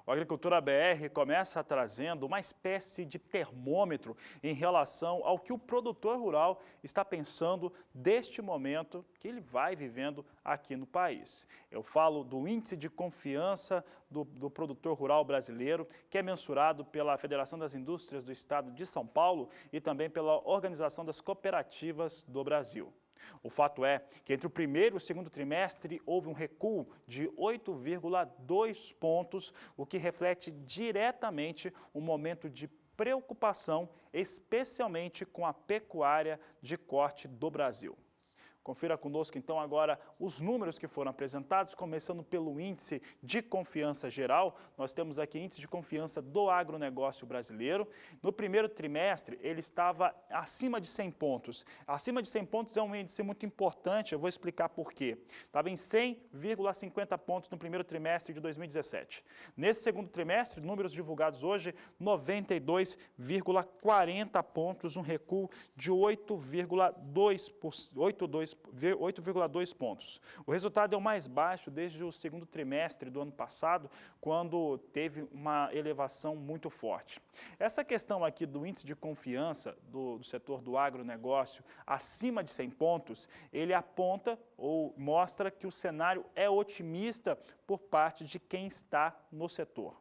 O Agricultura BR começa trazendo uma espécie de termômetro em relação ao que o produtor rural está pensando deste momento que ele vai vivendo aqui no país. Eu falo do índice de confiança do produtor rural brasileiro, que é mensurado pela Federação das Indústrias do Estado de São Paulo e também pela Organização das Cooperativas do Brasil. O fato é que entre o primeiro e o segundo trimestre houve um recuo de 8,2 pontos, o que reflete diretamente um momento de preocupação, especialmente com a pecuária de corte do Brasil. Confira conosco então agora os números que foram apresentados, começando pelo índice de confiança geral. Nós temos aqui índice de confiança do agronegócio brasileiro. No primeiro trimestre ele estava acima de 100 pontos. Acima de 100 pontos é um índice muito importante, eu vou explicar por quê. Estava em 100,50 pontos no primeiro trimestre de 2017. Nesse segundo trimestre, números divulgados hoje, 92,40 pontos, um recuo de 8,2 pontos. O resultado é o mais baixo desde o segundo trimestre do ano passado, quando teve uma elevação muito forte. Essa questão aqui do índice de confiança do setor do agronegócio acima de 100 pontos, ele aponta ou mostra que o cenário é otimista por parte de quem está no setor.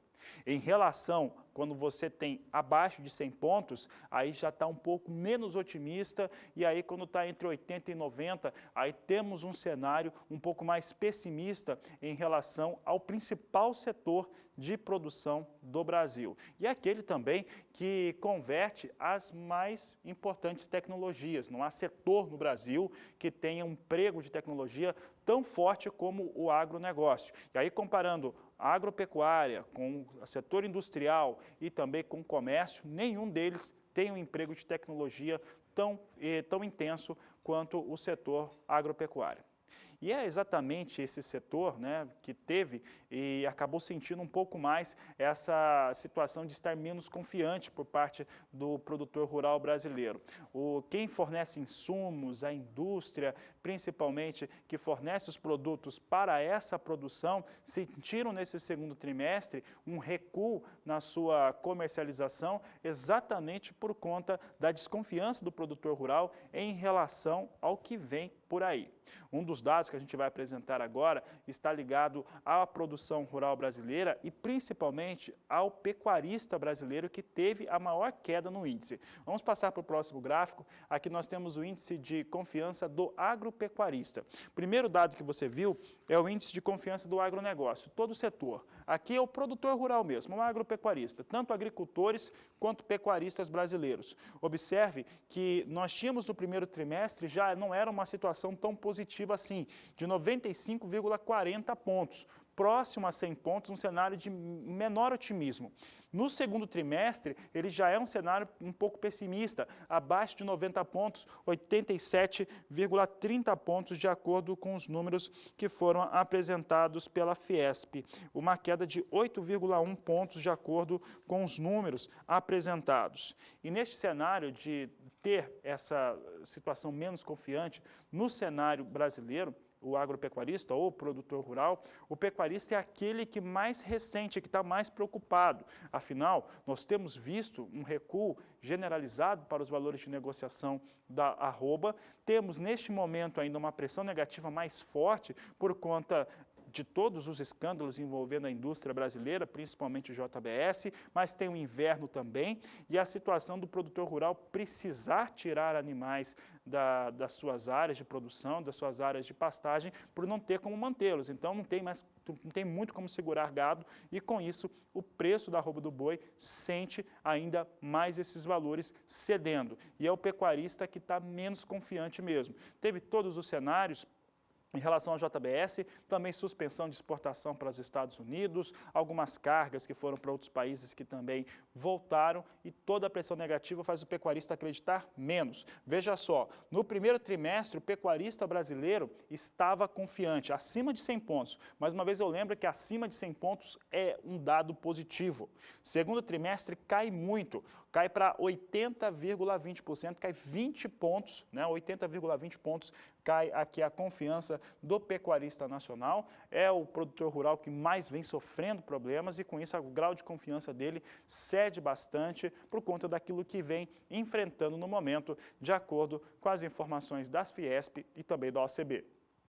Em relação, quando você tem abaixo de 100 pontos, aí já está um pouco menos otimista, e aí quando está entre 80 e 90, aí temos um cenário um pouco mais pessimista em relação ao principal setor de produção do Brasil. E aquele também que converte as mais importantes tecnologias. Não há setor no Brasil que tenha um emprego de tecnologia tão forte como o agronegócio. E aí comparando a agropecuária com o setor industrial e também com o comércio, nenhum deles tem um emprego de tecnologia tão intenso quanto o setor agropecuário. E é exatamente esse setor, né, que teve e acabou sentindo um pouco mais essa situação de estar menos confiante por parte do produtor rural brasileiro. Quem fornece insumos, a indústria, principalmente, que fornece os produtos para essa produção, sentiram nesse segundo trimestre um recuo na sua comercialização, exatamente por conta da desconfiança do produtor rural em relação ao que vem por aí. Um dos dados que a gente vai apresentar agora está ligado à produção rural brasileira e principalmente ao pecuarista brasileiro, que teve a maior queda no índice. Vamos passar para o próximo gráfico. Aqui nós temos o índice de confiança do agropecuarista. O primeiro dado que você viu é o índice de confiança do agronegócio, todo o setor. Aqui é o produtor rural mesmo, o agropecuarista, tanto agricultores quanto pecuaristas brasileiros. Observe que nós tínhamos no primeiro trimestre, já não era uma situação tão positiva assim, de 95,40 pontos, próximo a 100 pontos, um cenário de menor otimismo. No segundo trimestre, ele já é um cenário um pouco pessimista, abaixo de 90 pontos, 87,30 pontos, de acordo com os números que foram apresentados pela Fiesp. Uma queda de 8,1 pontos, de acordo com os números apresentados. E neste cenário de ter essa situação menos confiante no cenário brasileiro, o agropecuarista ou o produtor rural, o pecuarista é aquele que mais ressente, que está mais preocupado. Afinal, nós temos visto um recuo generalizado para os valores de negociação da arroba, temos neste momento ainda uma pressão negativa mais forte por conta de todos os escândalos envolvendo a indústria brasileira, principalmente o JBS, mas tem o inverno também, e a situação do produtor rural precisar tirar animais das suas áreas de produção, das suas áreas de pastagem, por não ter como mantê-los. Então não tem muito como segurar gado, e com isso o preço da arroba do boi sente ainda mais esses valores cedendo. E é o pecuarista que está menos confiante mesmo. Teve todos os cenários. Em relação ao JBS, também suspensão de exportação para os Estados Unidos, algumas cargas que foram para outros países que também voltaram, e toda a pressão negativa faz o pecuarista acreditar menos. Veja só, no primeiro trimestre o pecuarista brasileiro estava confiante, acima de 100 pontos. Mais uma vez eu lembro que acima de 100 pontos é um dado positivo. Segundo trimestre cai muito, cai para 80,20%, cai 20 pontos, né? 80,20 pontos cai aqui a confiança do pecuarista nacional, é o produtor rural que mais vem sofrendo problemas e com isso o grau de confiança dele cede bastante por conta daquilo que vem enfrentando no momento, de acordo com as informações das Fiesp e também da OCB.